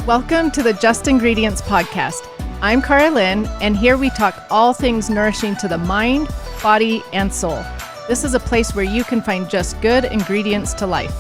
Welcome to the Just Ingredients podcast. I'm Cara Lynn, and here we talk all things nourishing to the mind, body, and soul. This is a place where you can find just good ingredients to life.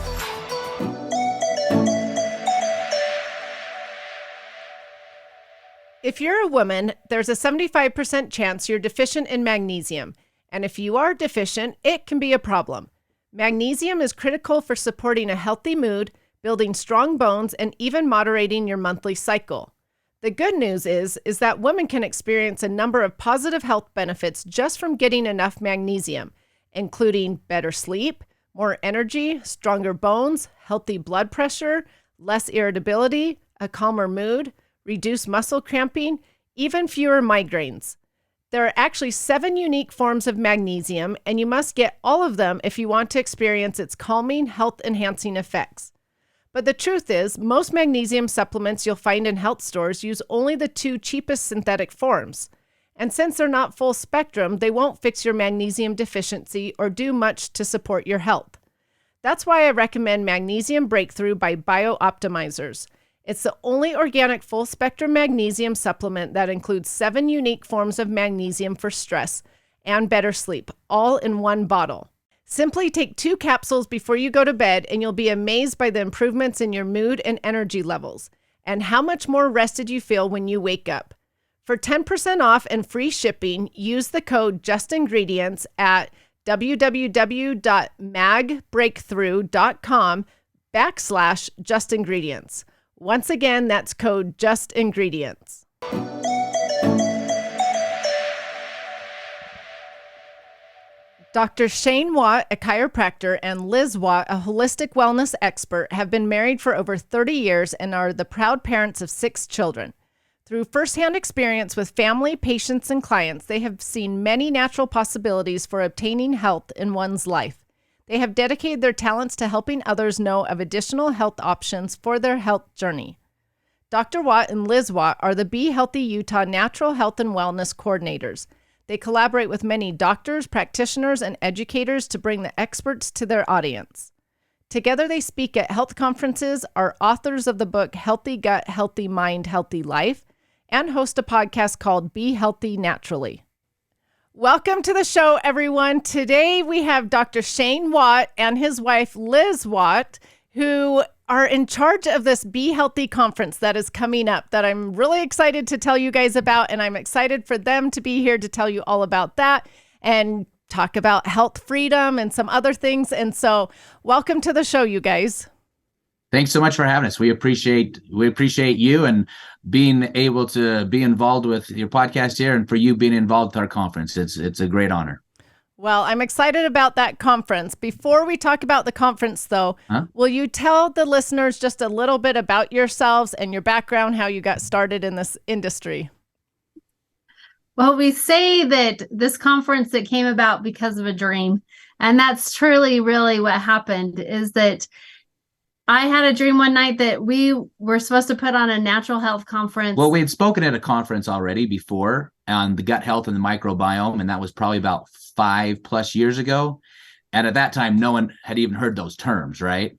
If you're a woman, there's a 75% chance you're deficient in magnesium. And if you are deficient, it can be a problem. Magnesium is critical for supporting a healthy mood, building strong bones, and even moderating your monthly cycle. The good news is that women can experience a number of positive health benefits just from getting enough magnesium, including better sleep, more energy, stronger bones, healthy blood pressure, less irritability, a calmer mood, reduced muscle cramping, even fewer migraines. There are actually 7 unique forms of magnesium, and you must get all of them if you want to experience its calming, health-enhancing effects. But the truth is, most magnesium supplements you'll find in health stores use only the 2 cheapest synthetic forms. And since they're not full spectrum, they won't fix your magnesium deficiency or do much to support your health. That's why I recommend Magnesium Breakthrough by BioOptimizers. It's the only organic full-spectrum magnesium supplement that includes 7 unique forms of magnesium for stress and better sleep, all in one bottle. Simply take 2 capsules before you go to bed, and you'll be amazed by the improvements in your mood and energy levels, and how much more rested you feel when you wake up. For 10% off and free shipping, use the code JUSTINGREDIENTS at www.magbreakthrough.com/justingredients. Once again, that's code JUSTINGREDIENTS. Dr. Shane Watt, a chiropractor, and Liz Watt, a holistic wellness expert, have been married for over 30 years and are the proud parents of 6 children. Through firsthand experience with family, patients, and clients, they have seen many natural possibilities for obtaining health in one's life. They have dedicated their talents to helping others know of additional health options for their health journey. Dr. Watt and Liz Watt are the Be Healthy Utah Natural Health and Wellness Coordinators. They collaborate with many doctors, practitioners, and educators to bring the experts to their audience. Together, they speak at health conferences, are authors of the book Healthy Gut, Healthy Mind, Healthy Life, and host a podcast called Be Healthy Naturally. Welcome to the show, everyone. Today, we have Dr. Shane Watt and his wife, Liz Watt, who are in charge of this Be Healthy conference that is coming up that I'm really excited to tell you guys about, and I'm excited for them to be here to tell you all about that and talk about health freedom and some other things. And so welcome to the show, you guys. Thanks so much for having us. We appreciate you and being able to be involved with your podcast here, and for you being involved with our conference. It's a great honor. Well, I'm excited about that conference. Before we talk about the conference, though, Will you tell the listeners just a little bit about yourselves and your background, how you got started in this industry? Well, we say that this conference that came about because of a dream, and that's truly really what happened, is that I had a dream one night that we were supposed to put on a natural health conference. Well, we had spoken at a conference already before on the gut health and the microbiome, and that was probably about 5+ years ago. And at that time, no one had even heard those terms, right?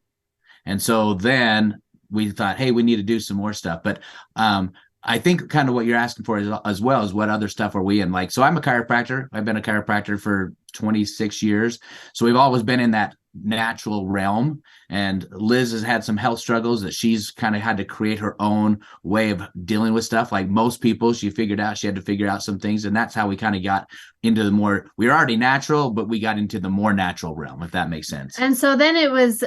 And so then we thought, hey, we need to do some more stuff. But I think kind of what you're asking for is, as well as what other stuff are we in? Like, so I'm a chiropractor. I've been a chiropractor for 26 years. So we've always been in that natural realm. And Liz has had some health struggles that she's kind of had to create her own way of dealing with stuff. Like most people, she had to figure out some things. And that's how we kind of got into we were already natural, but we got into the more natural realm, if that makes sense. And so then it was,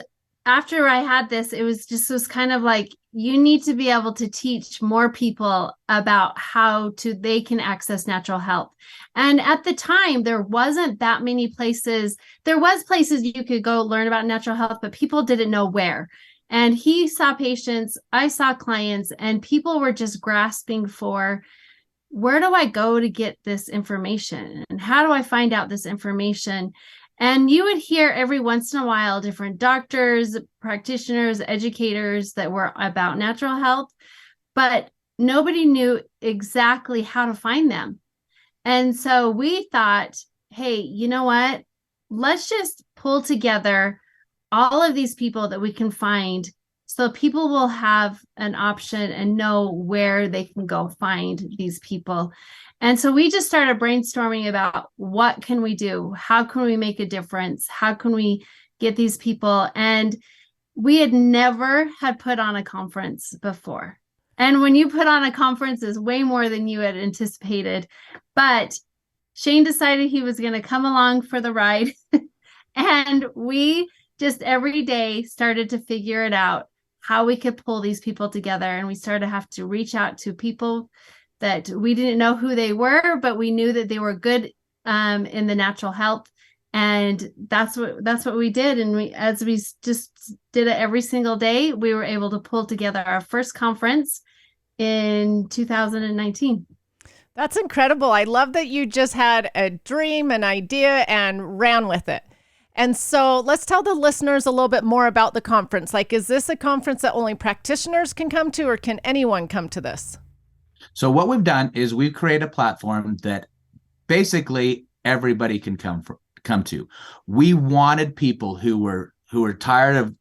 after I had this, it was kind of like, you need to be able to teach more people about how they can access natural health. And at the time, there wasn't that many places. There was places you could go learn about natural health, but people didn't know where. And he saw patients, I saw clients, and people were just grasping for, where do I go to get this information? And how do I find out this information? And you would hear every once in a while different doctors, practitioners, educators that were about natural health, but nobody knew exactly how to find them. And so we thought, hey, you know what? Let's just pull together all of these people that we can find So people will have an option and know where they can go find these people. And so we just started brainstorming about what can we do? How can we make a difference? How can we get these people? And we had never had put on a conference before. And when you put on a conference, is way more than you had anticipated. But Shane decided he was going to come along for the ride. And we just every day started to figure it out, how we could pull these people together. And we started to have to reach out to people that we didn't know who they were, but we knew that they were good in the natural health. And that's what we did. And as we just did it every single day, we were able to pull together our first conference in 2019. That's incredible. I love that you just had a dream, an idea, and ran with it. And so let's tell the listeners a little bit more about the conference. Like, is this a conference that only practitioners can come to, or can anyone come to this? So what we've done is we've created a platform that basically everybody can come to. We wanted people who were tired of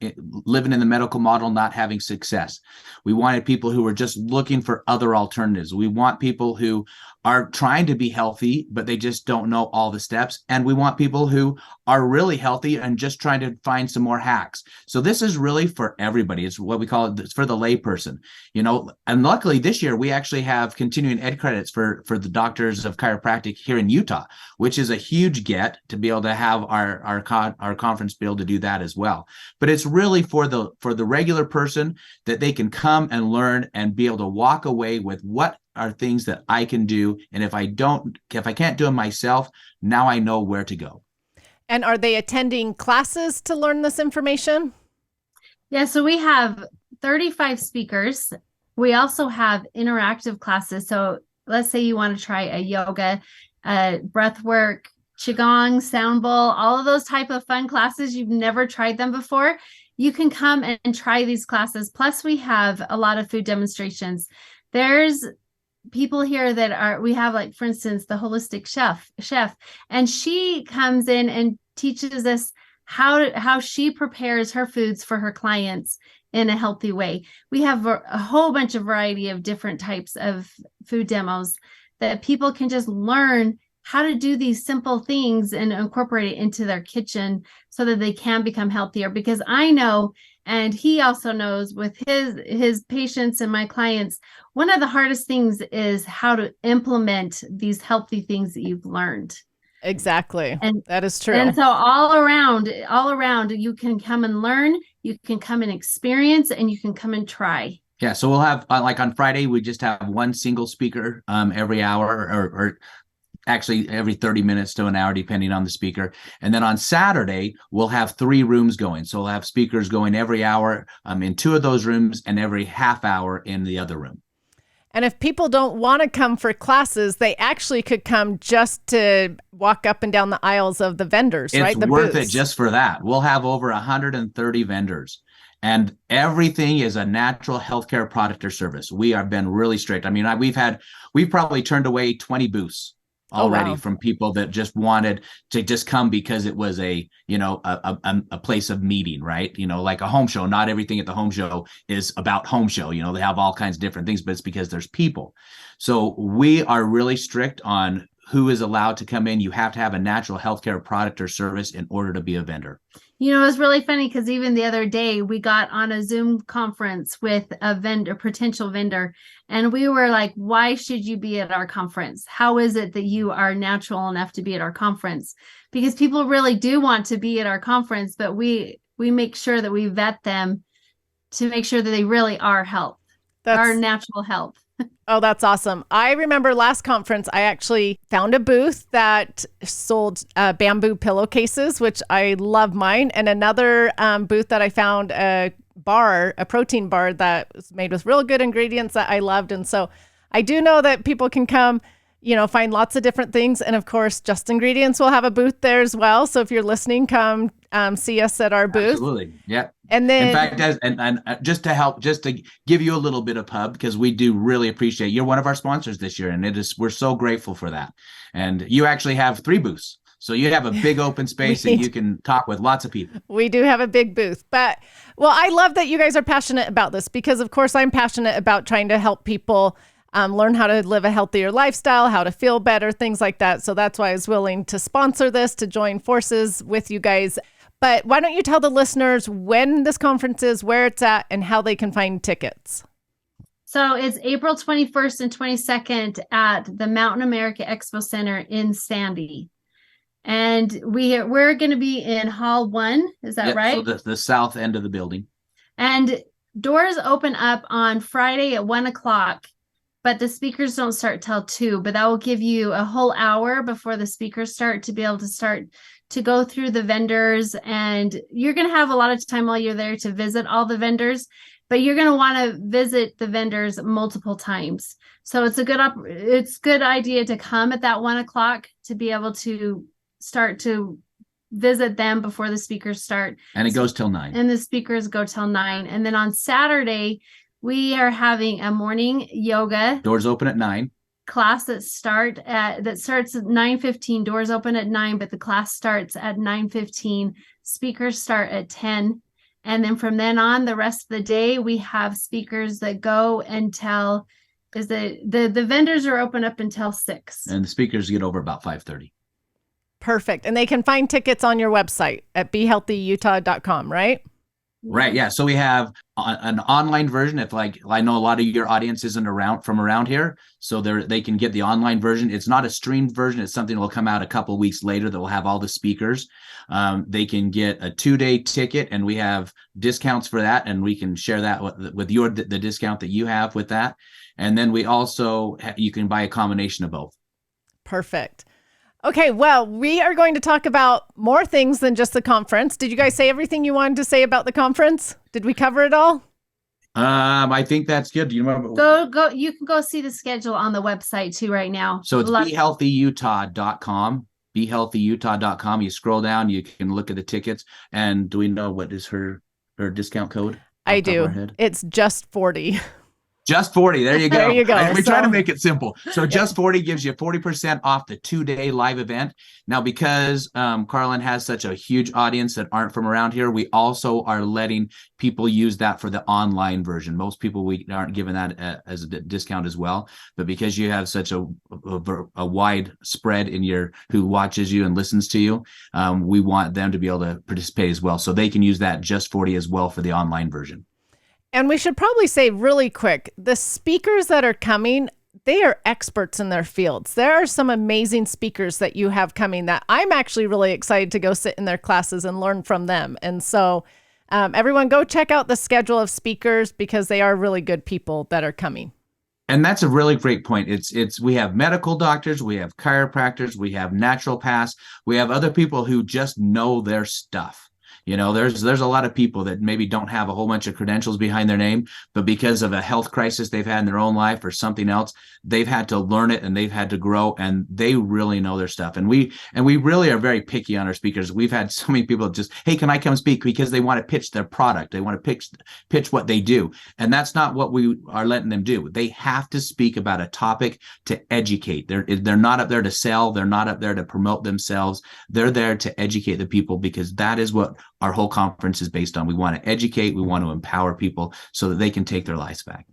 living in the medical model, not having success. We wanted people who were just looking for other alternatives. We want people who are trying to be healthy, but they just don't know all the steps. And we want people who are really healthy and just trying to find some more hacks. So this is really for everybody. It's what we call it. It's for the layperson, and luckily this year we actually have continuing ed credits for the doctors of chiropractic here in Utah, which is a huge get to be able to have our conference be able to do that as well. But it's really for the regular person, that they can come and learn and be able to walk away with what are things that I can do. And if I can't do them myself, now I know where to go. And are they attending classes to learn this information? Yeah, so we have 35 speakers. We also have interactive classes. So let's say you want to try a yoga, breath work, Qigong, sound bowl, all of those type of fun classes. You've never tried them before. You can come and try these classes. Plus, we have a lot of food demonstrations. There's people here that we have, like, for instance, the holistic chef, and she comes in and teaches us how she prepares her foods for her clients in a healthy way. We have a whole bunch of variety of different types of food demos that people can just learn how to do these simple things and incorporate it into their kitchen so that they can become healthier. Because I know, and he also knows with his patients and my clients, one of the hardest things is how to implement these healthy things that you've learned. Exactly. And that is true. And so all around, you can come and learn, you can come and experience, and you can come and try. Yeah. So we'll have, like on Friday, we just have one single speaker every hour, or actually every 30 minutes to an hour, depending on the speaker. And then on Saturday, we'll have 3 rooms going. So we'll have speakers going every hour in 2 of those rooms, and every half hour in the other room. And if people don't want to come for classes, they actually could come just to walk up and down the aisles of the vendors, right? It's worth it just for that. We'll have over 130 vendors. And everything is a natural healthcare product or service. We have been really strict. I mean, we've probably turned away 20 booths already from people that just wanted to just come because it was a place of meeting, right? Like a home show. Not everything at the home show is about home show. They have all kinds of different things, but it's because there's people. So we are really strict on who is allowed to come in. You have to have a natural healthcare product or service in order to be a vendor. It was really funny because even the other day we got on a Zoom conference with a potential vendor, and we were like, why should you be at our conference? How is it that you are natural enough to be at our conference? Because people really do want to be at our conference, but we make sure that we vet them to make sure that they really are our natural health. Oh, that's awesome. I remember last conference, I actually found a booth that sold bamboo pillowcases, which I love mine. And another booth that I found a protein bar that was made with real good ingredients that I loved. And so I do know that people can come, find lots of different things. And of course, Just Ingredients will have a booth there as well. So if you're listening, come see us at our booth. Absolutely. Yeah. And then, in fact, and just to give you a little bit of pub, because we do really appreciate you're one of our sponsors this year, and we're so grateful for that. And you actually have 3 booths. So you have a big open space that you can talk with lots of people. We do have a big booth, but well, I love that you guys are passionate about this because of course I'm passionate about trying to help people learn how to live a healthier lifestyle, how to feel better, things like that. So that's why I was willing to sponsor this, to join forces with you guys. But why don't you tell the listeners when this conference is, where it's at, and how they can find tickets? So it's April 21st and 22nd at the Mountain America Expo Center in Sandy. And we're going to be in Hall 1. Is that right? So the south end of the building. And doors open up on Friday at 1 o'clock, but the speakers don't start till 2. But that will give you a whole hour before the speakers start to be able to start to go through the vendors. And you're going to have a lot of time while you're there to visit all the vendors, but you're going to want to visit the vendors multiple times. So it's good idea to come at that 1 o'clock to be able to start to visit them before the speakers start. And it goes till 9. And the speakers go till 9. And then on Saturday, we are having a morning yoga. Doors open at 9. Class that starts at 9:15. Doors open at 9, but the class starts at 9:15. Speakers start at 10. And then from then on, the rest of the day, we have speakers that go until the vendors are open up until 6. And the speakers get over about 5:30. Perfect. And they can find tickets on your website at BeHealthyUtah.com, right? Right. Yeah. So we have an online version. If I know a lot of your audience isn't around here, so they can get the online version. It's not a streamed version. It's something that will come out a couple of weeks later that will have all the speakers. They can get a 2-day ticket, and we have discounts for that, and we can share that with the discount that you have with that. And then we also you can buy a combination of both. Perfect. Okay, well, we are going to talk about more things than just the conference. Did you guys say everything you wanted to say about the conference? Did we cover it all? I think that's good. Do you remember? Go. You can go see the schedule on the website too right now. So it's BeHealthyUtah.com. BeHealthyUtah.com. You scroll down, you can look at the tickets. And do we know what is her discount code? I do. It's just 40. Just 40. There you go. There you go. We try to make it simple. So just 40 gives you 40% off the 2-day live event. Now, because Carlin has such a huge audience that aren't from around here, we also are letting people use that for the online version. Most people, we aren't giving that as a discount as well. But because you have such a wide spread in who watches you and listens to you, we want them to be able to participate as well. So they can use that just 40 as well for the online version. And we should probably say really quick, the speakers that are coming, they are experts in their fields. There are some amazing speakers that you have coming that I'm actually really excited to go sit in their classes and learn from them. And so everyone go check out the schedule of speakers because they are really good people that are coming. And that's a really great point. We have medical doctors, we have chiropractors, we have naturopaths, we have other people who just know their stuff. You know, there's a lot of people that maybe don't have a whole bunch of credentials behind their name, but because of a health crisis they've had in their own life or something else, they've had to learn it and they've had to grow, and they really know their stuff. And we really are very picky on our speakers. We've had so many people just, hey, can I come speak? Because they want to pitch their product. They want to pitch what they do. And that's not what we are letting them do. They have to speak about a topic to educate. They're not up there to sell. They're not up there to promote themselves. They're there to educate the people, because that is what our whole conference is based on. We want to educate, we want to empower people so that they can take their lives back.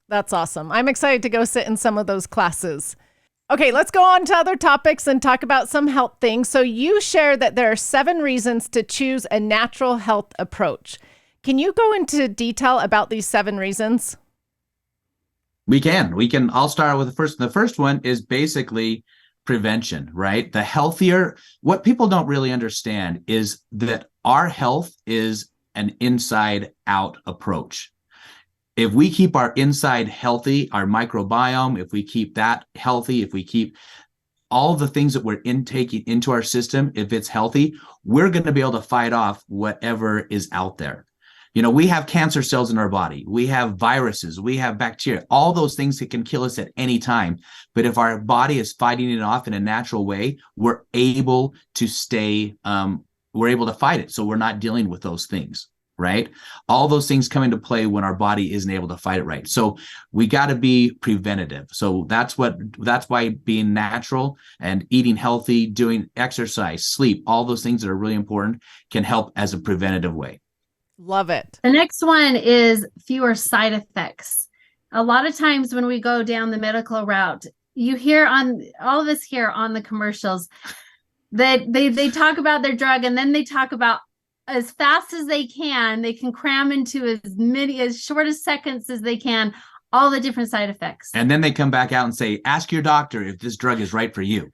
That's awesome. I'm excited to go sit in some of those classes. Okay, let's go on to other topics and talk about some health things. So you shared that there are 7 reasons to choose a natural health approach. Can you go into detail about these 7 reasons? We can. I'll start with the first. The first one is basically prevention, right? The healthier, what people don't really understand is that our health is an inside out approach. If we keep our inside healthy, our microbiome, if we keep that healthy, if we keep all the things that we're intaking into our system, if it's healthy, we're going to be able to fight off whatever is out there. You know, we have cancer cells in our body. We have viruses. We have bacteria, all those things that can kill us at any time. But if our body is fighting it off in a natural way, we're able to fight it. So we're not dealing with those things. right? All those things come into play when our body isn't able to fight it right. So we got to be preventative. So that's why being natural and eating healthy, doing exercise, sleep, all those things that are really important can help as a preventative way. Love it. The next one is fewer side effects. A lot of times when we go down the medical route, you hear on all of us here on the commercials that they talk about their drug, and then they talk about as fast as they can cram into as short as seconds as they can, all the different side effects. And then they come back out and say, ask your doctor if this drug is right for you.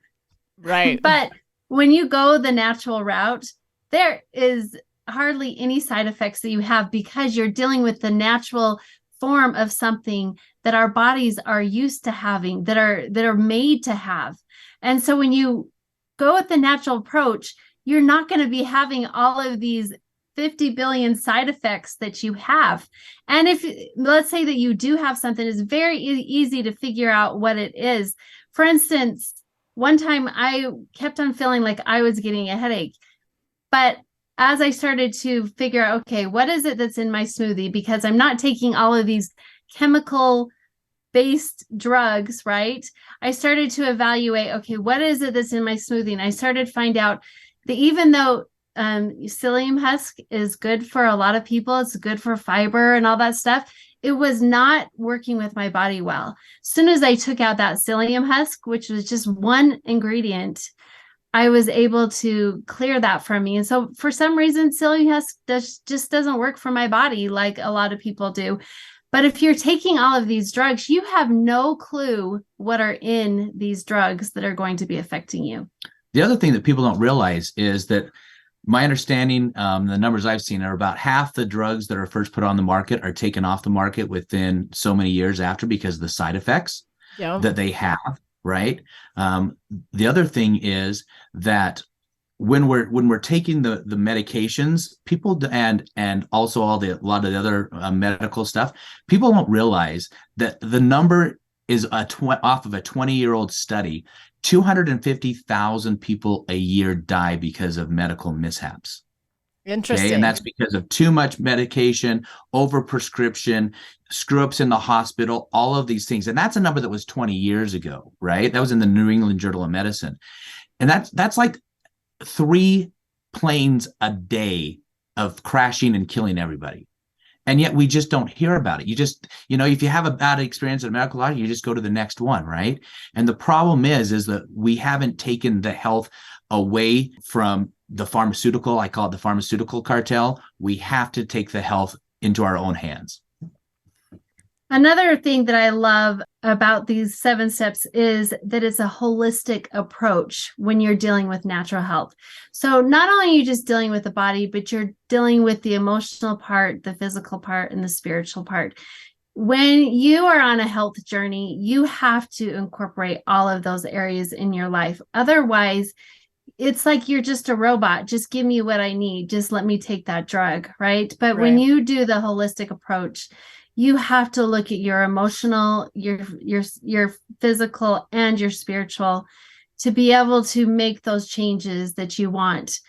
Right. But when you go the natural route, there is hardly any side effects that you have, because you're dealing with the natural form of something that our bodies are used to having, that are made to have. And so when you go with the natural approach, you're not going to be having all of these 50 billion side effects that you have. And if, let's say that you do have something, it's very easy to figure out what it is. For instance, one time I kept on feeling like I was getting a headache, but as I started to figure out, okay, what is it that's in my smoothie? Because I'm not taking all of these chemical based drugs, right? I started to evaluate, okay, what is it that's in my smoothie? And I started to find out that even though psyllium husk is good for a lot of people, it's good for fiber and all that stuff, it was not working with my body well. As soon as I took out that psyllium husk, which was just one ingredient, I was able to clear that from me. And so for some reason, psyllium husk just doesn't work for my body like a lot of people do. But if you're taking all of these drugs, you have no clue what are in these drugs that are going to be affecting you. The other thing that people don't realize is that my understanding, the numbers I've seen, are about half the drugs that are first put on the market are taken off the market within so many years after, because of the side effects that they have, right? The other thing is that when we're taking the medications, people and also a lot of the other medical stuff, people don't realize that the number is off of a 20-year-old study. 250,000 people a year die because of medical mishaps. Interesting. Okay? And that's because of too much medication, overprescription, screw-ups in the hospital, all of these things. And that's a number that was 20 years ago, right? That was in the New England Journal of Medicine. And that's like 3 planes a day of crashing and killing everybody. And yet we just don't hear about it. You just, if you have a bad experience at a medical doctor, you just go to the next one, right? And the problem is that we haven't taken the health away from the pharmaceutical. I call it the pharmaceutical cartel. We have to take the health into our own hands. Another thing that I love about these 7 steps is that it's a holistic approach when you're dealing with natural health. So not only are you just dealing with the body, but you're dealing with the emotional part, the physical part, and the spiritual part. When you are on a health journey, you have to incorporate all of those areas in your life. Otherwise, it's like you're just a robot. Just give me what I need. Just let me take that drug, right? But when you do the holistic approach, you have to look at your emotional, your physical, and your spiritual to be able to make those changes that you want.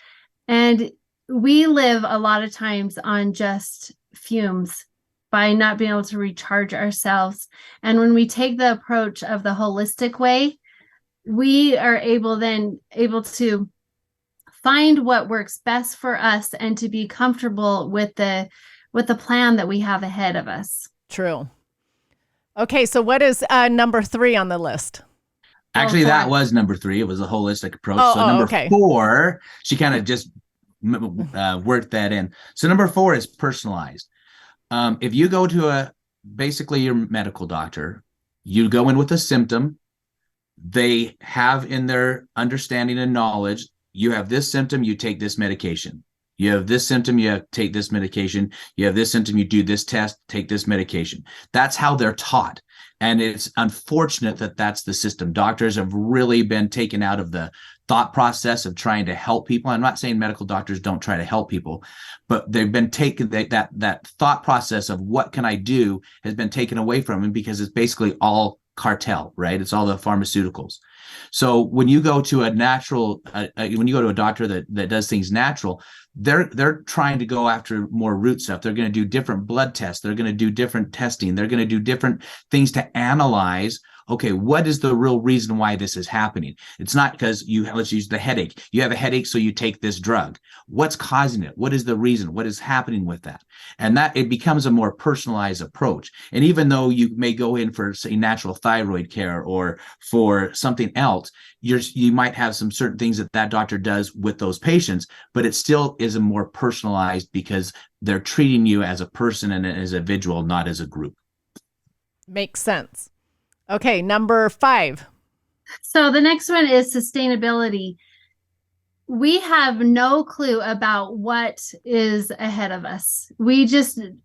And we live a lot of times on just fumes by not being able to recharge ourselves. And when we take the approach of the holistic way, we are able to find what works best for us and to be comfortable with the plan that we have ahead of us. True. Okay, so what is number 3 on the list? Actually, that was number 3. It was a holistic approach. So number 4, she kind of just worked that in. So number 4 is personalized. If you go to basically your medical doctor, you go in with a symptom. They have in their understanding and knowledge, you have this symptom, you take this medication. You have this symptom, you take this medication. You have this symptom, you do this test, take this medication. That's how they're taught. And it's unfortunate that that's the system. Doctors have really been taken out of the thought process of trying to help people. I'm not saying medical doctors don't try to help people, but they've been taken, that thought process of what can I do has been taken away from them, because it's basically all cartel, right? It's all the pharmaceuticals. So when you go to a natural, when you go to a doctor that does things natural, they're trying to go after more root stuff. They're going to do different blood tests. They're going to do different testing. They're going to do different things to analyze. Okay, what is the real reason why this is happening? It's not because let's use the headache. You have a headache, so you take this drug. What's causing it? What is the reason? What is happening with that? And that it becomes a more personalized approach. And even though you may go in for, say, natural thyroid care or for something else, you might have some certain things that doctor does with those patients, but it still is a more personalized because they're treating you as a person and as an individual, not as a group. Makes sense. Okay, number 5. So the next one is sustainability. We have no clue about what is ahead of us. We don't,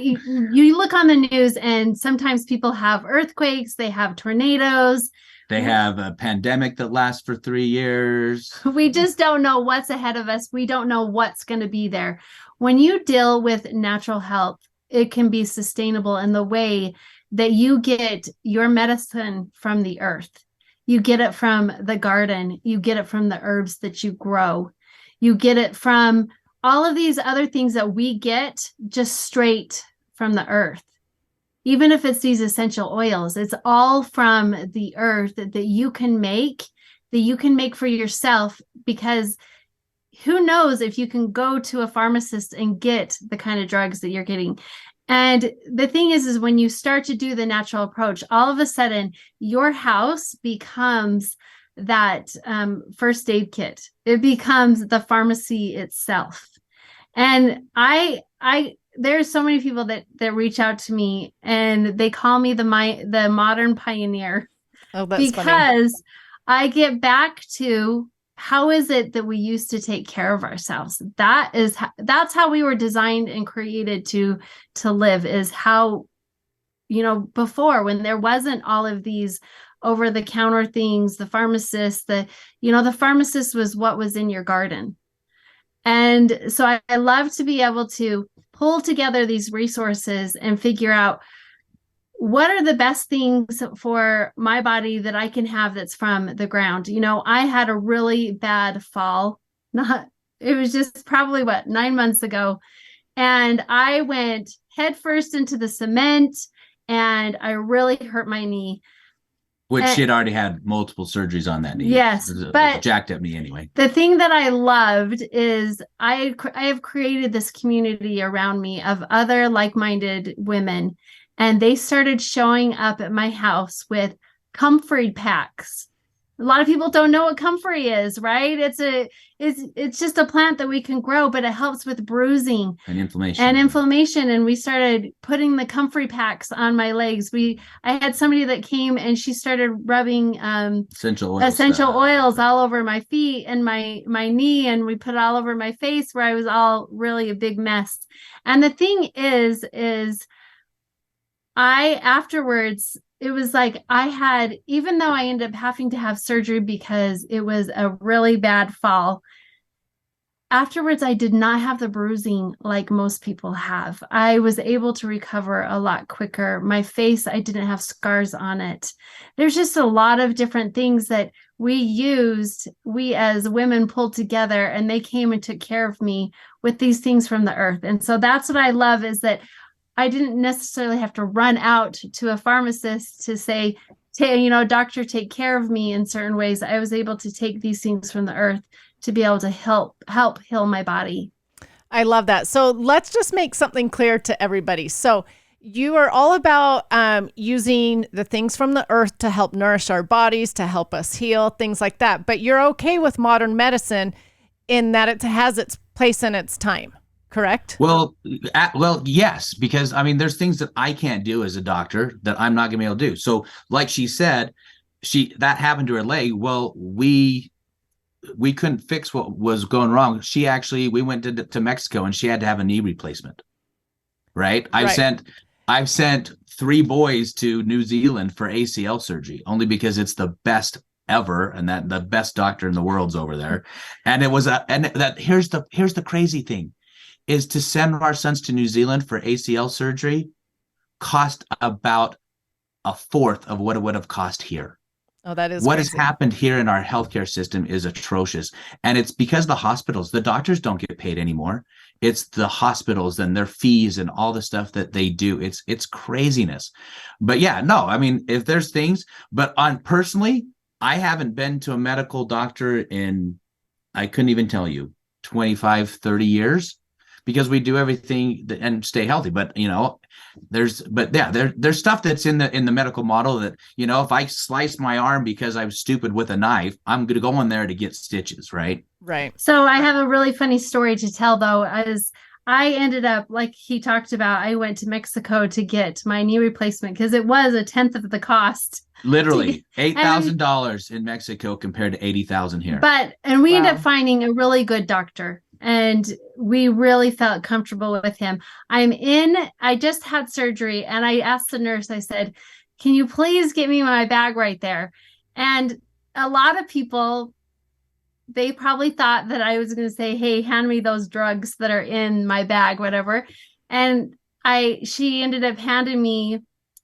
you look on the news and sometimes people have earthquakes, they have tornadoes. They have a pandemic that lasts for 3 years. We just don't know what's ahead of us. We don't know what's going to be there. When you deal with natural health, it can be sustainable in the way that you get your medicine from the earth. You get it from the garden. You get it from the herbs that you grow. You get it from all of these other things that we get just straight from the earth. Even if it's these essential oils, it's all from the earth that you can make for yourself, because who knows if you can go to a pharmacist and get the kind of drugs that you're getting. And the thing is when you start to do the natural approach, all of a sudden your house becomes that first aid kit. It becomes the pharmacy itself. And there's so many people that reach out to me and they call me the modern pioneer. Oh, that's because funny. I get back to how is it that we used to take care of ourselves? That's how we were designed and created to live, is how, before, when there wasn't all of these over-the-counter things, the pharmacist, the pharmacist was what was in your garden. And so I love to be able to pull together these resources and figure out what are the best things for my body that I can have that's from the ground. I had a really bad fall. It was just probably 9 months ago. And I went headfirst into the cement and I really hurt my knee. Which she had already had multiple surgeries on that knee. Yes, it was a but jacked up knee anyway. The thing that I loved is I have created this community around me of other like-minded women. And they started showing up at my house with comfrey packs. A lot of people don't know what comfrey is, right? It's just a plant that we can grow, but it helps with bruising and inflammation. And we started putting the comfrey packs on my legs. I had somebody that came and she started rubbing essential oils all over my feet and my knee, and we put it all over my face where I was all really a big mess. And the thing is afterwards, it was like even though I ended up having to have surgery because it was a really bad fall, afterwards, I did not have the bruising like most people have. I was able to recover a lot quicker. My face, I didn't have scars on it. There's just a lot of different things that we as women pulled together, and they came and took care of me with these things from the earth. And so that's what I love, is that I didn't necessarily have to run out to a pharmacist to say, doctor, take care of me in certain ways. I was able to take these things from the earth to be able to help heal my body. I love that. So let's just make something clear to everybody. So you are all about using the things from the earth to help nourish our bodies, to help us heal, things like that. But you're okay with modern medicine in that it has its place and its time. Correct? Well, yes, because there's things that I can't do as a doctor that I'm not gonna be able to do. So like she said, that happened to her leg. Well, we couldn't fix what was going wrong. We went to Mexico and she had to have a knee replacement. Right? I've sent 3 boys to New Zealand for ACL surgery only because it's the best ever, and that the best doctor in the world's over there. And here's the crazy thing. Is to send our sons to New Zealand for ACL surgery cost about a fourth of what it would have cost here. Oh, that is What crazy. has happened here in our healthcare system is atrocious. And it's because the doctors don't get paid anymore. It's the hospitals and their fees and all the stuff that they do. It's craziness. But yeah, no, I mean, if there's things, but on personally, I haven't been to a medical doctor in, I couldn't even tell you, 25, 30 years, because we do everything and stay healthy. But there's stuff that's in the medical model that, if I slice my arm because I was stupid with a knife, I'm going to go in there to get stitches, right? Right. So I have a really funny story to tell, though, as I ended up, like he talked about, I went to Mexico to get my knee replacement because it was a tenth of the cost. Literally $8,000 in Mexico compared to $80,000 here. And we ended up finding a really good doctor, and we really felt comfortable with him. I just had surgery, and I asked the nurse, I said, can you please get me my bag right there? And a lot of people, they probably thought that I was going to say, hey, hand me those drugs that are in my bag, whatever. And she ended up handing me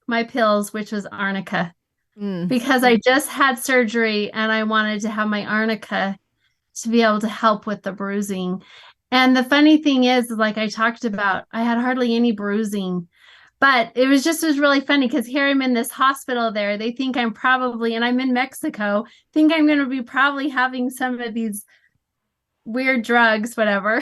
my pills, which was arnica. Because I just had surgery and I wanted to have my arnica to be able to help with the bruising. And the funny thing is, like I talked about, I had hardly any bruising, but it was really funny because here I'm in this hospital there. They think I'm probably, and I'm in Mexico, think I'm going to be probably having some of these weird drugs, whatever.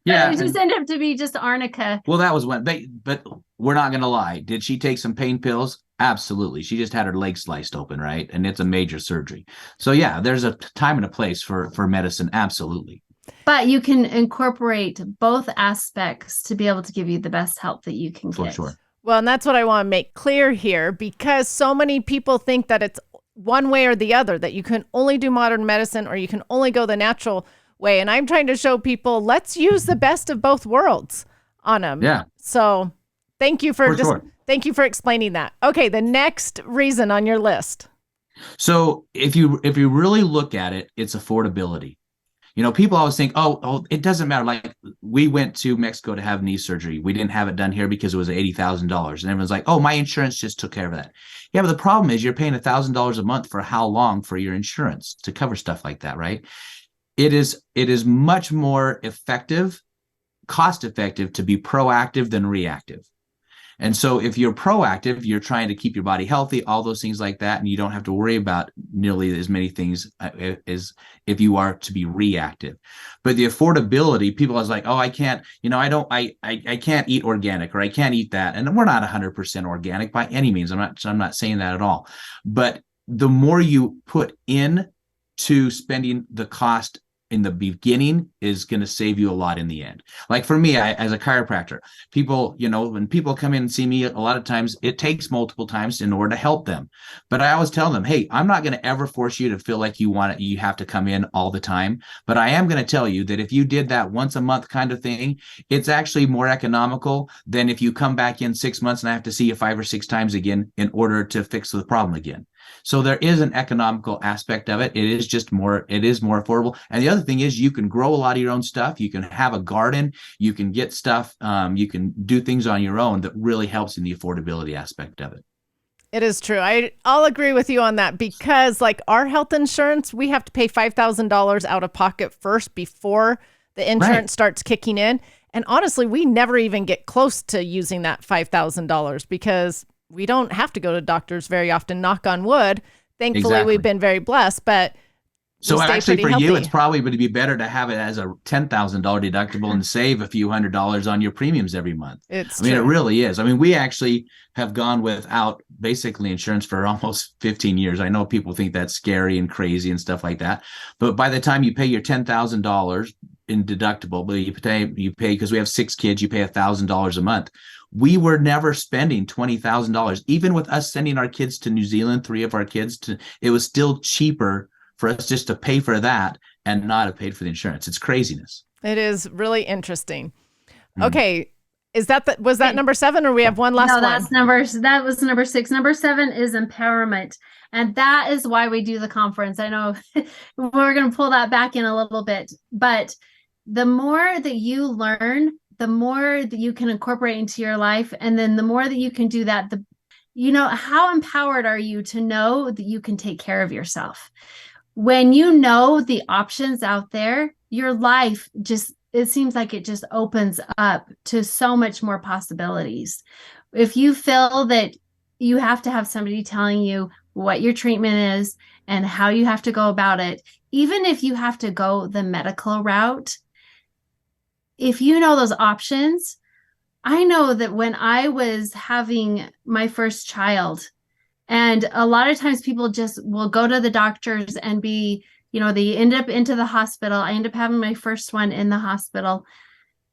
Yeah. It just ended up to be just arnica. Well, that was but we're not going to lie. Did she take some pain pills? Absolutely. She just had her leg sliced open, right? And it's a major surgery. So yeah, there's a time and a place for medicine. Absolutely. But you can incorporate both aspects to be able to give you the best help that you can get. For sure. Well, and that's what I want to make clear here, because so many people think that it's one way or the other, that you can only do modern medicine or you can only go the natural way. And I'm trying to show people, let's use the best of both worlds on them. Yeah. So thank you for explaining that. Okay. The next reason on your list. So if you really look at it, it's affordability. People always think, oh, it doesn't matter. Like, we went to Mexico to have knee surgery. We didn't have it done here because it was $80,000. And everyone's like, oh, my insurance just took care of that. Yeah, but the problem is you're paying $1,000 a month for how long for your insurance to cover stuff like that, right? It is much more effective, cost effective to be proactive than reactive. And so if you're proactive, you're trying to keep your body healthy, all those things like that, and you don't have to worry about nearly as many things as if you are to be reactive. But the affordability, people are like, oh, I can't, I can't eat organic, or I can't eat that. And we're not 100% organic by any means. I'm not saying that at all. But the more you put in to spending the cost in the beginning is going to save you a lot in the end. Like for me, as a chiropractor, people, when people come in and see me, a lot of times it takes multiple times in order to help them. But I always tell them, hey, I'm not going to ever force you to feel like you have to come in all the time. But I am going to tell you that if you did that once a month kind of thing, it's actually more economical than if you come back in 6 months and I have to see you 5 or 6 times again in order to fix the problem again. So there is an economical aspect of it. It is more affordable. And the other thing is you can grow a lot of your own stuff. You can have a garden. You can get stuff. You can do things on your own that really helps in the affordability aspect of it. It is true. I'll agree with you on that, because like our health insurance, we have to pay $5,000 out of pocket first before the insurance starts kicking in. And honestly, we never even get close to using that $5,000 because we don't have to go to doctors very often, knock on wood. Thankfully, we've been very blessed, but so actually for you, it's probably going to be better to have it as a $10,000 deductible and save a few $100s on your premiums every month. It really is. I mean, we actually have gone without basically insurance for almost 15 years. I know people think that's scary and crazy and stuff like that. But by the time you pay your $10,000 in deductible, but you pay because we have 6 kids, you pay $1,000 a month. We were never spending $20,000. Even with us sending our kids to New Zealand, 3 of our kids, it was still cheaper for us just to pay for that and not have paid for the insurance. It's craziness. It is really interesting. Okay. Was that number 7, or we have one last one? That was number 6. Number 7 is empowerment. And that is why we do the conference. I know we're going to pull that back in a little bit, but the more that you learn, the more that you can incorporate into your life. And then the more that you can do that, how empowered are you to know that you can take care of yourself? When you know the options out there, your life it seems like it just opens up to so much more possibilities. If you feel that you have to have somebody telling you what your treatment is and how you have to go about it, even if you have to go the medical route, if you know those options, I know that when I was having my first child, and a lot of times people just will go to the doctors and they end up into the hospital. I end up having my first one in the hospital.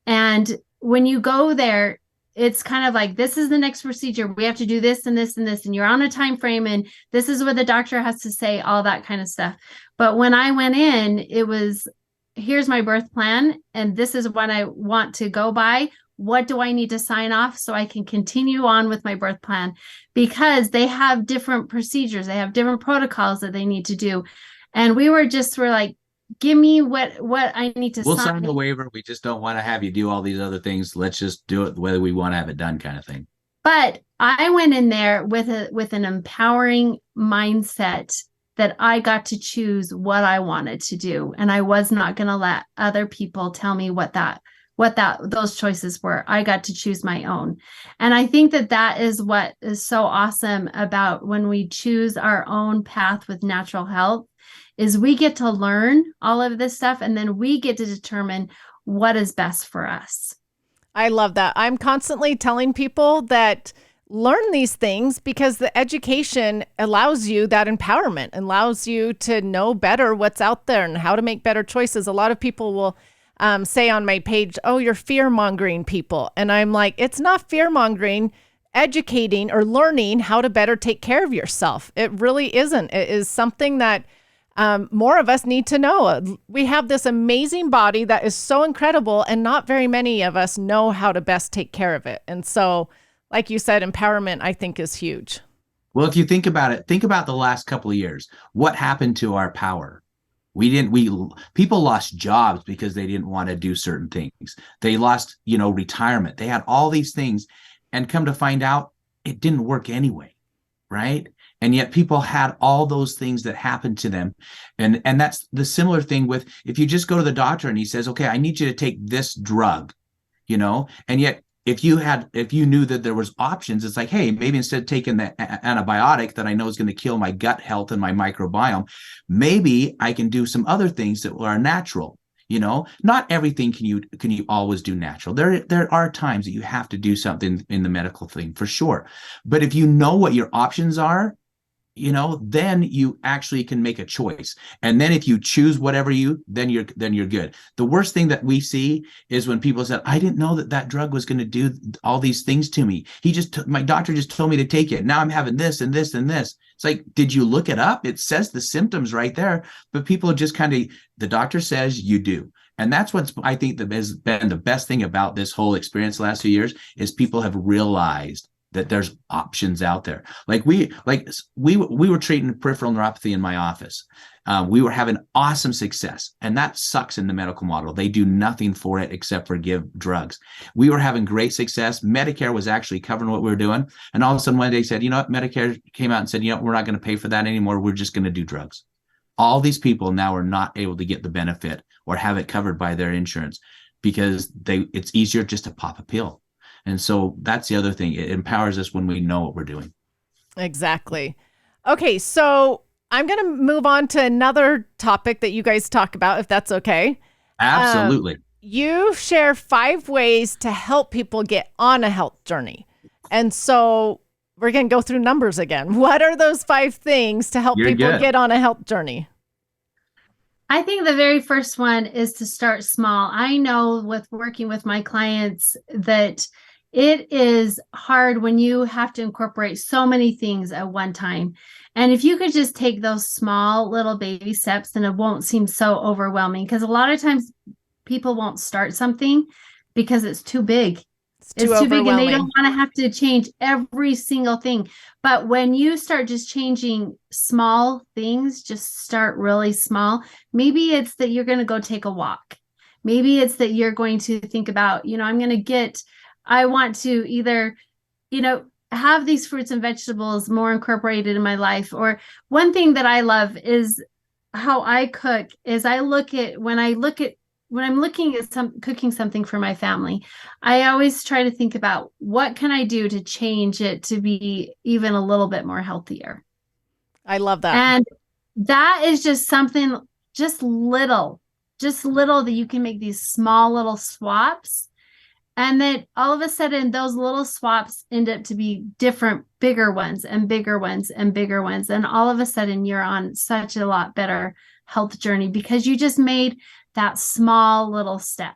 And when you go there, it's kind of like, this is the next procedure. We have to do this and this and this, and you're on a time frame, and this is what the doctor has to say, all that kind of stuff. But when I went in, it was, here's my birth plan, and this is what I want to go by. What do I need to sign off so I can continue on with my birth plan? Because they have different procedures. They have different protocols that they need to do. And we're like, give me what I need to We'll sign the waiver. We just don't want to have you do all these other things. Let's just do it the way we want to have it done, kind of thing. But I went in there with an empowering mindset that I got to choose what I wanted to do. And I was not going to let other people tell me what those choices were. I got to choose my own. And I think that is what is so awesome about when we choose our own path with natural health, is we get to learn all of this stuff, and then we get to determine what is best for us. I love that. I'm constantly telling people that learn these things because the education allows you that empowerment, allows you to know better what's out there and how to make better choices. A lot of people will say on my page, oh, you're fear-mongering people. And I'm like, it's not fear-mongering, educating or learning how to better take care of yourself. It really isn't. It is something that more of us need to know. We have this amazing body that is so incredible, and not very many of us know how to best take care of it. And so, like you said, empowerment, I think, is huge. Well, if you think about it, think about the last couple of years. What happened to our power? People lost jobs because they didn't want to do certain things. They lost, retirement. They had all these things, and come to find out, it didn't work anyway, right? And yet people had all those things that happened to them. And that's the similar thing with, if you just go to the doctor and he says, okay, I need you to take this drug, and yet if you knew that there was options, it's like, hey, maybe instead of taking the antibiotic that I know is going to kill my gut health and my microbiome, maybe I can do some other things that are natural. Not everything can you always do natural. There are times that you have to do something in the medical thing, for sure. But if you know what your options are, then you actually can make a choice. And then if you choose whatever then you're good. The worst thing that we see is when people said, I didn't know that drug was going to do all these things to me. My doctor just told me to take it. Now I'm having this and this and this. It's like, did you look it up? It says the symptoms right there, but people just the doctor says you do. And that's what's, I think, has been the best thing about this whole experience the last few years, is people have realized that there's options out there. Like we were treating peripheral neuropathy in my office. We were having awesome success, and that sucks in the medical model. They do nothing for it except for give drugs. We were having great success. Medicare was actually covering what we were doing. And all of a sudden one day said, Medicare came out and said, we're not going to pay for that anymore. We're just going to do drugs. All these people now are not able to get the benefit or have it covered by their insurance because it's easier just to pop a pill. And so that's the other thing. It empowers us when we know what we're doing. Exactly. Okay, so I'm going to move on to another topic that you guys talk about, if that's okay. Absolutely. You share 5 ways to help people get on a health journey. And so we're going to go through numbers again. What are those 5 things to help people get on a health journey? I think the very first one is to start small. I know with working with my clients that it is hard when you have to incorporate so many things at one time. And if you could just take those small little baby steps, then it won't seem so overwhelming. Because a lot of times people won't start something because it's too big. It's too big, and they don't want to have to change every single thing. But when you start just changing small things, just start really small. Maybe it's that you're going to go take a walk. Maybe it's that you're going to think about, I want to either, have these fruits and vegetables more incorporated in my life. Or one thing that I love is how I cook is when I'm looking at cooking something for my family, I always try to think about what can I do to change it to be even a little bit more healthier. I love that. And that is just something, just little that you can make these small little swaps. And then all of a sudden, those little swaps end up to be different, bigger ones and bigger ones and bigger ones. And all of a sudden, you're on such a lot better health journey because you just made that small little step.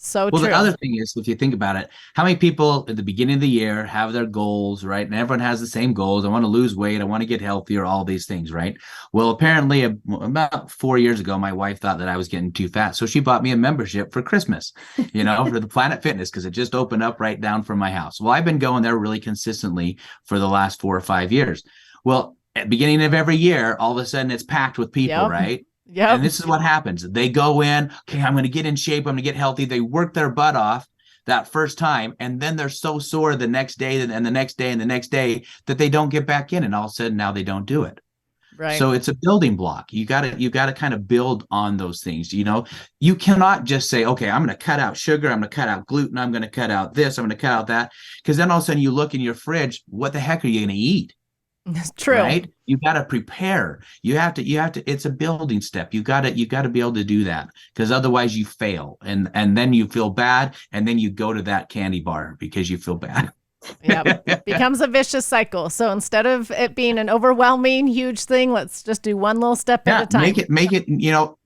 So well, true. The other thing is, if you think about it, how many people at the beginning of the year have their goals, right? And everyone has the same goals. I want to lose weight. I want to get healthier, all these things, right? Well, apparently about 4 years ago, my wife thought that I was getting too fat. So she bought me a membership for Christmas, for the Planet Fitness, because it just opened up right down from my house. Well, I've been going there really consistently for the last 4 or 5 years. Well, at the beginning of every year, all of a sudden it's packed with people, right? Yeah. And this is what happens. They go in, okay, I'm going to get in shape. I'm going to get healthy. They work their butt off that first time. And then they're so sore the next day and the next day and the next day that they don't get back in. And all of a sudden now they don't do it. Right. So it's a building block. You got to kind of build on those things. You cannot just say, okay, I'm going to cut out sugar. I'm going to cut out gluten. I'm going to cut out this. I'm going to cut out that. Because then all of a sudden you look in your fridge, what the heck are you going to eat? It's true. Right? You got to prepare. You have to, it's a building step. You got to be able to do that, because otherwise you fail and then you feel bad. And then you go to that candy bar because you feel bad. Yep. It becomes a vicious cycle. So instead of it being an overwhelming, huge thing, let's just do one little step at a time. Make it,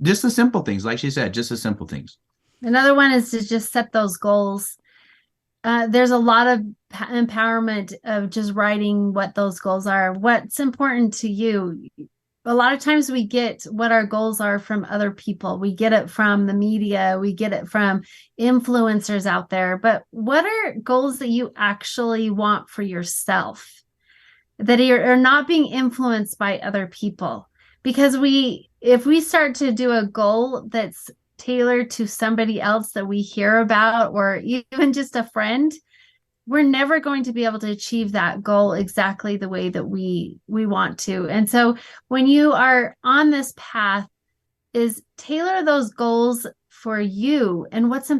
just the simple things. Like she said, just the simple things. Another one is to just set those goals. There's a lot of empowerment of just writing what those goals are, what's important to you. A lot of times we get what our goals are from other people. We get it from the media. We get it from influencers out there. But what are goals that you actually want for yourself that are not being influenced by other people? Because if we start to do a goal that's tailored to somebody else that we hear about, or even just a friend, we're never going to be able to achieve that goal exactly the way that we want to. And so when you are on this path, is tailor those goals for you and what's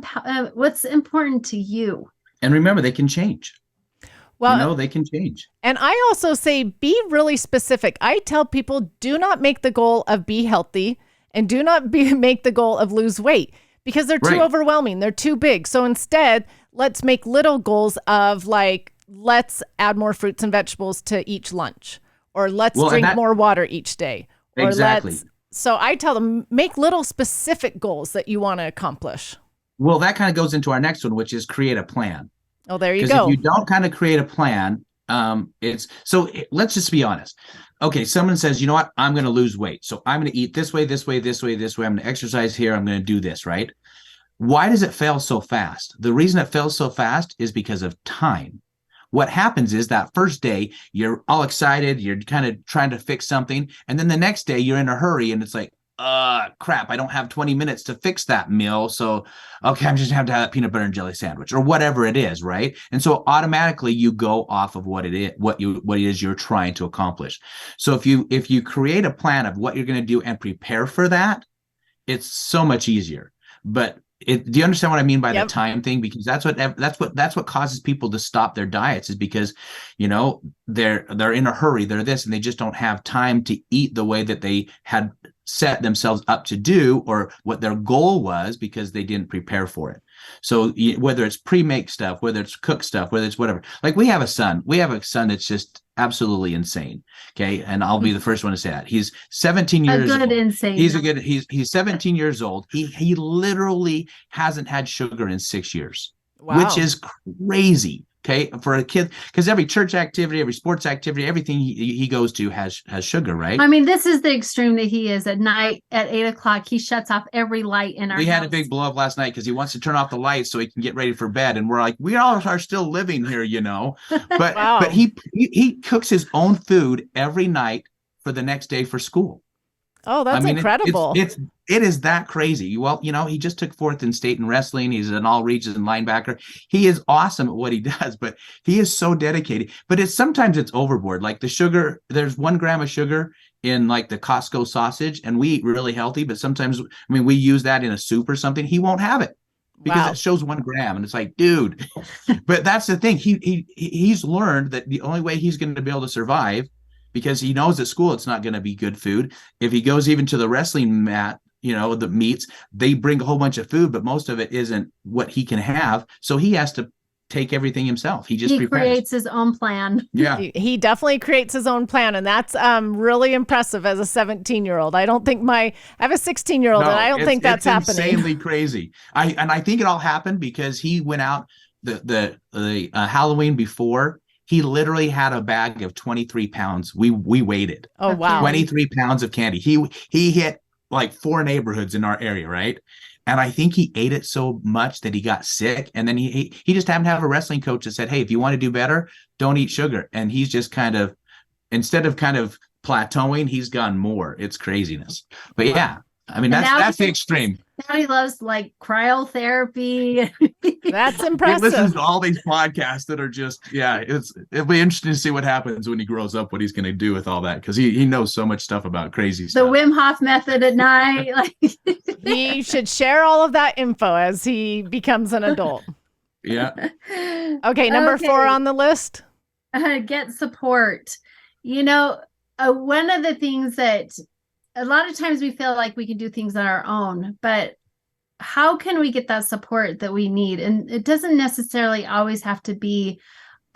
important to you. And remember, they can change. Well, they can change. And I also say, be really specific. I tell people, do not make the goal of be healthy and do not make the goal of lose weight, because they're too overwhelming. They're too big. So instead, let's make little goals of let's add more fruits and vegetables to each lunch, or let's drink more water each day. Or exactly. So I tell them, make little specific goals that you want to accomplish. Well, that kind of goes into our next one, which is create a plan. Oh, there you go. Because if you don't kind of create a plan, let's just be honest. Okay, someone says, you know what, I'm going to lose weight. So I'm going to eat this way, this way, this way, this way. I'm going to exercise here. I'm going to do this, right? Why does it fail so fast? The reason it fails so fast is because of time. What happens is that first day, you're all excited. You're kind of trying to fix something. And then the next day you're in a hurry and it's like, crap, I don't have 20 minutes to fix that meal. So, okay, I'm just gonna have to have that peanut butter and jelly sandwich or whatever it is, right? And so automatically you go off of what it is you're trying to accomplish. So if you create a plan of what you're going to do and prepare for that, it's so much easier. But do you understand what I mean by the time thing? Because that's what causes people to stop their diets, is because, they're in a hurry, they're this, and they just don't have time to eat the way that they had set themselves up to do, or what their goal was, because they didn't prepare for it. So whether it's pre-make stuff, whether it's cook stuff, whether it's whatever, like we have a son that's just absolutely insane. Okay. And I'll be the first one to say that. He's 17 years old. Insane. He's 17 years old. He literally hasn't had sugar in 6 years, which is crazy. Okay, for a kid, because every church activity, every sports activity, everything he goes to has sugar, right? I mean, this is the extreme that he is. At night at 8:00, he shuts off every light in our house. We had a big blow up last night because he wants to turn off the lights so he can get ready for bed, and we're like, we all are still living here, But but he cooks his own food every night for the next day for school. Oh, that's incredible. It is that crazy. Well, he just took fourth in state in wrestling. He's an all region linebacker. He is awesome at what he does, but he is so dedicated. But sometimes it's overboard. Like the sugar, there's 1 gram of sugar in like the Costco sausage, and we eat really healthy. But sometimes, we use that in a soup or something. He won't have it because it shows 1 gram, and it's like, dude. But that's the thing. He's learned that the only way he's going to be able to survive, because he knows at school it's not going to be good food. If he goes even to the wrestling mat, the meets, they bring a whole bunch of food, but most of it isn't what he can have. So he has to take everything himself. He creates his own plan. Yeah. He definitely creates his own plan. And that's really impressive as a 17-year-old. I don't think I have a 16-year-old, and I don't think that's happening. It's insanely crazy. I think it all happened because he went out the Halloween before. He literally had a bag of 23 pounds. We waited. Oh, wow. 23 pounds of candy. He hit like 4 neighborhoods in our area, right? And I think he ate it so much that he got sick. And then he just happened to have a wrestling coach that said, hey, if you want to do better, don't eat sugar. And he's just instead of plateauing, he's gone more. It's craziness. But yeah, that's the extreme. Now he loves like cryotherapy. That's impressive. He listens to all these podcasts that are just, it'll be interesting to see what happens when he grows up, what he's going to do with all that. Because he knows so much stuff about crazy stuff. The Wim Hof method at night. He should share all of that info as he becomes an adult. Yeah. Okay, number 4 on the list. Get support. One of the things that a lot of times we feel like we can do things on our own, but how can we get that support that we need? And it doesn't necessarily always have to be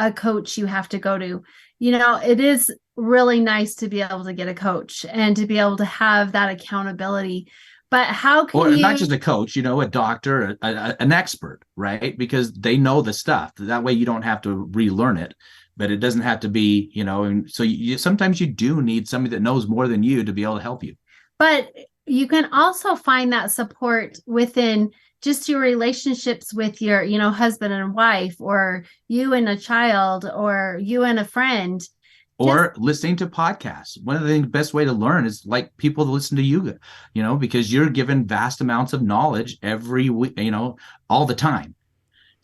a coach you have to go to. It is really nice to be able to get a coach and to be able to have that accountability. But how can you... not just a coach, a doctor, an expert, right? Because they know the stuff. That way you don't have to relearn it. But it doesn't have to be, and so sometimes you do need somebody that knows more than you to be able to help you. But you can also find that support within just your relationships with your, husband and wife, or you and a child, or you and a friend. Or listening to podcasts. One of the best way to learn is like people that listen to you, because you're given vast amounts of knowledge every week, all the time.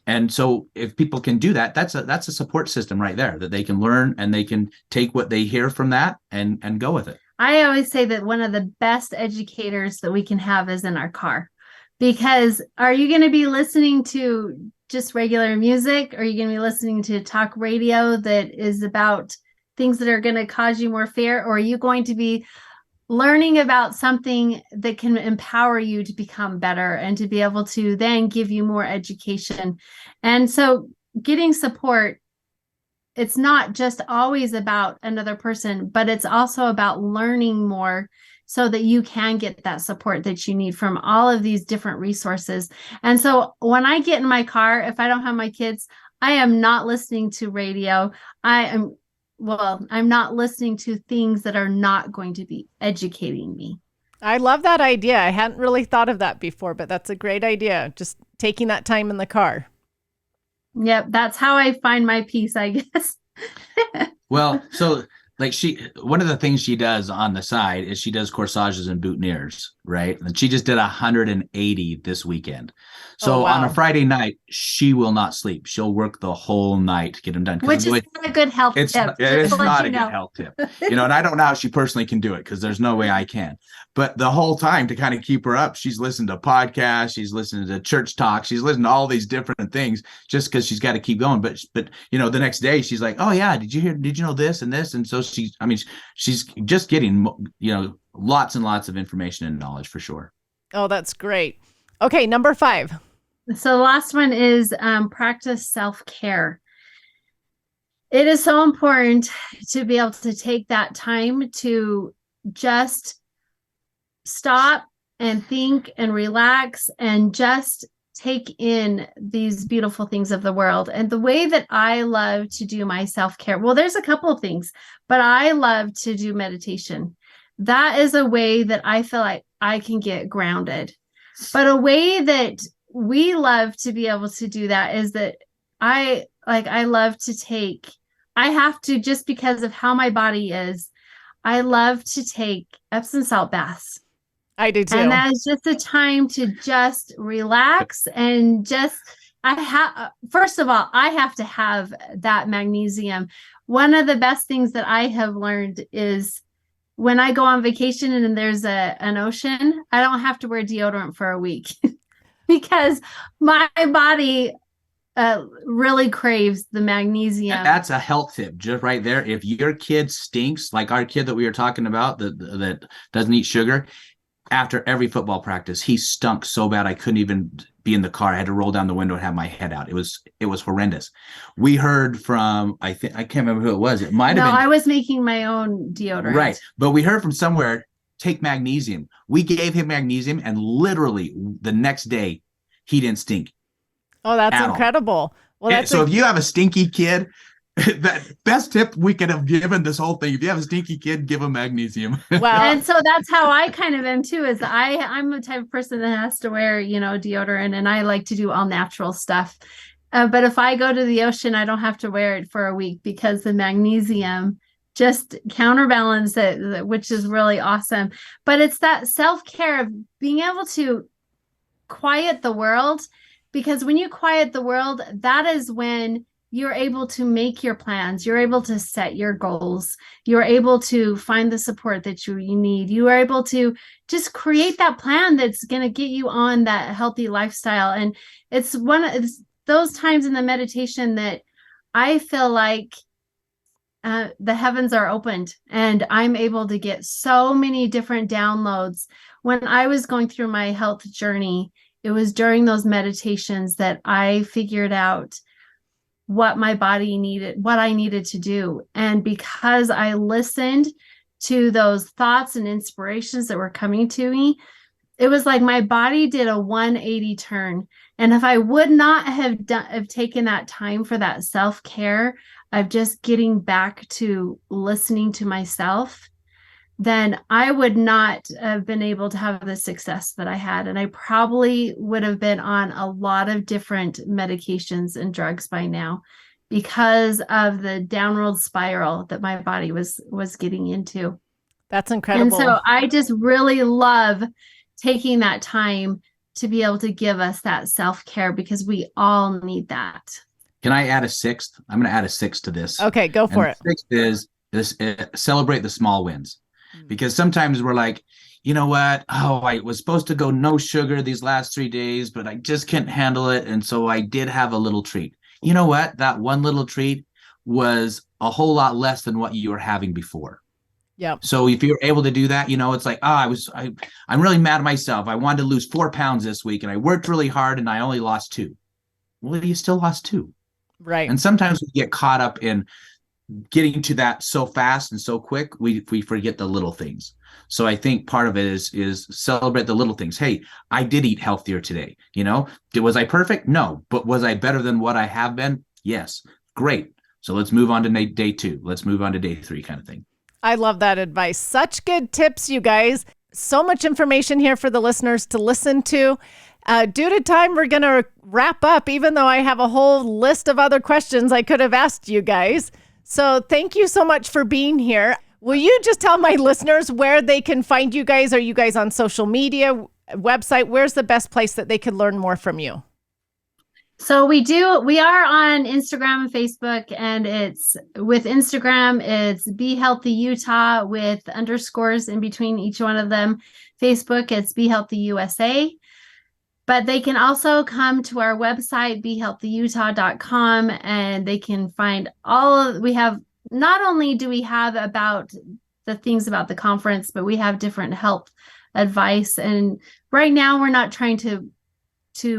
And so if people can do that, that's a support system right there that they can learn, and they can take what they hear from that and go with it. I always say that one of the best educators that we can have is in our car, because are you going to be listening to just regular music? Or are you going to be listening to talk radio that is about things that are going to cause you more fear? Or are you going to be learning about something that can empower you to become better and to be able to then give you more education? And so getting support, it's not just always about another person, but it's also about learning more so that you can get that support that you need from all of these different resources. And so when I get in my car, if I don't have my kids, I am not listening to radio. I'm not listening to things that are not going to be educating me. I love that idea. I hadn't really thought of that before, but that's a great idea. Just taking that time in the car. Yep. That's how I find my peace, I guess. Well, so like one of the things she does on the side is she does corsages and boutonnieres, right? And she just did 180 this weekend. So on a Friday night, she will not sleep. She'll work the whole night to get them done. Which is not a good health tip. It's not a good health tip. And I don't know how she personally can do it, because there's no way I can. But the whole time, to kind of keep her up, she's listened to podcasts, she's listening to church talk, she's listening to all these different things just because she's got to keep going. But the next day she's like, oh yeah, did you know this and this? And so she's just getting, lots and lots of information and knowledge for sure. Oh, that's great. Okay, number 5. So the last one is practice self-care. It is so important to be able to take that time to just stop and think and relax and just take in these beautiful things of the world. And the way that I love to do my self-care, well, there's a couple of things, but I love to do meditation. That is a way that I feel like I can get grounded. But a way that we love to be able to do that is that I love to take, I have to, just because of how my body is, I love to take Epsom salt baths. I do too. And that is just a time to just relax and just, first of all, I have to have that magnesium. One of the best things that I have learned is when I go on vacation and there's an ocean, I don't have to wear deodorant for a week because my body really craves the magnesium. And that's a health tip just right there. If your kid stinks, like our kid that we were talking about that doesn't eat sugar, after every football practice, he stunk so bad I couldn't even be in the car. I had to roll down the window and have my head out. It was horrendous. We heard from, I can't remember who it was. It might have been. No, I was making my own deodorant. Right. But we heard from somewhere, take magnesium. We gave him magnesium, and literally the next day he didn't stink. Oh, that's incredible. Well, that's so if you have a stinky kid, that best tip we could have given this whole thing. If you have a stinky kid, give him magnesium. Well, and so that's how I kind of am too, is I'm the type of person that has to wear, deodorant, and I like to do all natural stuff. But if I go to the ocean, I don't have to wear it for a week because the magnesium just counterbalance it, which is really awesome. But it's that self-care of being able to quiet the world, because when you quiet the world, that is when you're able to make your plans. You're able to set your goals. You're able to find the support that you need. You are able to just create that plan that's going to get you on that healthy lifestyle. And it's those times in the meditation that I feel like the heavens are opened and I'm able to get so many different downloads. When I was going through my health journey, it was during those meditations that I figured out what my body needed, what I needed to do. And because I listened to those thoughts and inspirations that were coming to me, it was like my body did a 180 turn. And if I would not have taken that time for that self-care of just getting back to listening to myself, then I would not have been able to have the success that I had. And I probably would have been on a lot of different medications and drugs by now because of the downward spiral that my body was getting into. That's incredible. And so I just really love taking that time to be able to give us that self-care because we all need that. Can I add a sixth? I'm going to add a sixth to this. Okay, go for it. Sixth is this: celebrate the small wins. Because sometimes we're like, you know what? Oh, I was supposed to go no sugar these last 3 days, but I just can't handle it. And so I did have a little treat. You know what? That one little treat was a whole lot less than what you were having before. Yeah. So if you're able to do that, it's like, I'm really mad at myself. I wanted to lose 4 pounds this week and I worked really hard and I only lost 2. Well, you still lost 2. Right. And sometimes we get caught up in getting to that so fast and so quick, we forget the little things. So I think part of it is celebrate the little things. Hey, I did eat healthier today. Was I perfect? No. But was I better than what I have been? Yes. Great. So let's move on to day 2. Let's move on to day 3 kind of thing. I love that advice. Such good tips, you guys. So much information here for the listeners to listen to. Due to time, we're going to wrap up, even though I have a whole list of other questions I could have asked you guys. So thank you so much for being here. Will you just tell my listeners where they can find you guys? Are you guys on social media, website? Where's the best place that they could learn more from you? So we are on Instagram and Facebook, and it's with Instagram, it's Be Healthy Utah with underscores in between each one of them. Facebook, it's Be Healthy USA. But they can also come to our website, BeHealthyUtah.com, and they can find not only do we have about the things about the conference, but we have different health advice. And right now we're not trying to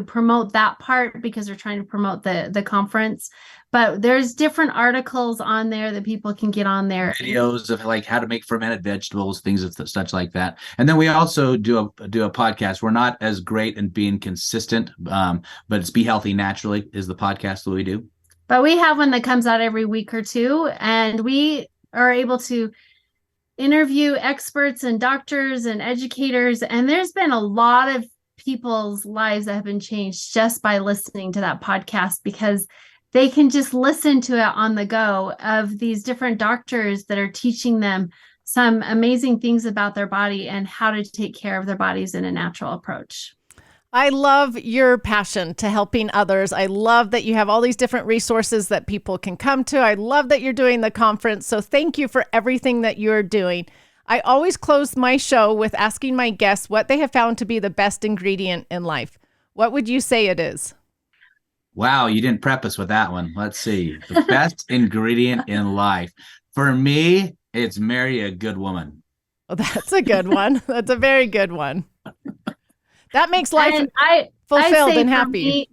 promote that part because we're trying to promote the conference, but there's different articles on there that people can get on there. Videos of like how to make fermented vegetables, things of such like that. And then we also do a podcast. We're not as great in being consistent, but it's Be Healthy Naturally is the podcast that we do. But we have one that comes out every week or two, and we are able to interview experts and doctors and educators. And there's been a lot of people's lives that have been changed just by listening to that podcast, because they can just listen to it on the go of these different doctors that are teaching them some amazing things about their body and how to take care of their bodies in a natural approach. I love your passion to helping others. I love that you have all these different resources that people can come to. I love that you're doing the conference. So thank you for everything that you're doing. I always close my show with asking my guests what they have found to be the best ingredient in life. What would you say it is? Wow, you didn't prep us with that one. Let's see. The best ingredient in life. For me, it's marry a good woman. Well, that's a good one. That's a very good one. That makes life fulfilled and happy.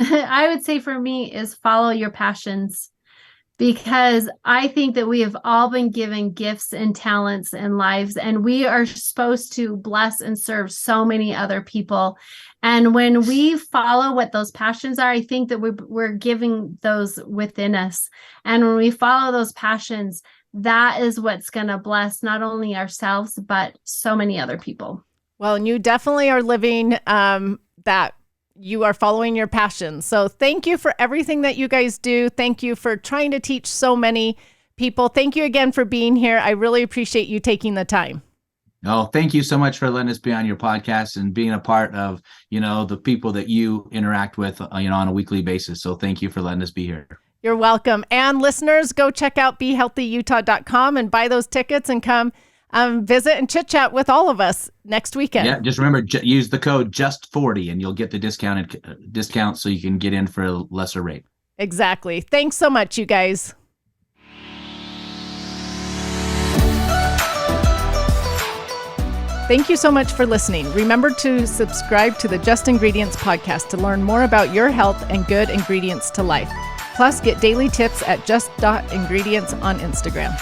I would say for me is follow your passions, because I think that we have all been given gifts and talents and lives, and we are supposed to bless and serve so many other people. And when we follow what those passions are, I think that we're giving those within us. And when we follow those passions, that is what's going to bless not only ourselves, but so many other people. Well, and you definitely are living that. You are following your passion. So thank you for everything that you guys do. Thank you for trying to teach so many people. Thank you again for being here. I really appreciate you taking the time. Oh, thank you so much for letting us be on your podcast and being a part of, the people that you interact with, on a weekly basis. So thank you for letting us be here. You're welcome. And listeners, go check out BeHealthyUtah.com and buy those tickets and come visit and chit chat with all of us next weekend. Yeah, just remember, use the code JUST40 and you'll get the discount so you can get in for a lesser rate. Exactly. Thanks so much, you guys. Thank you so much for listening. Remember to subscribe to the Just Ingredients podcast to learn more about your health and good ingredients to life. Plus, get daily tips at just.ingredients on Instagram.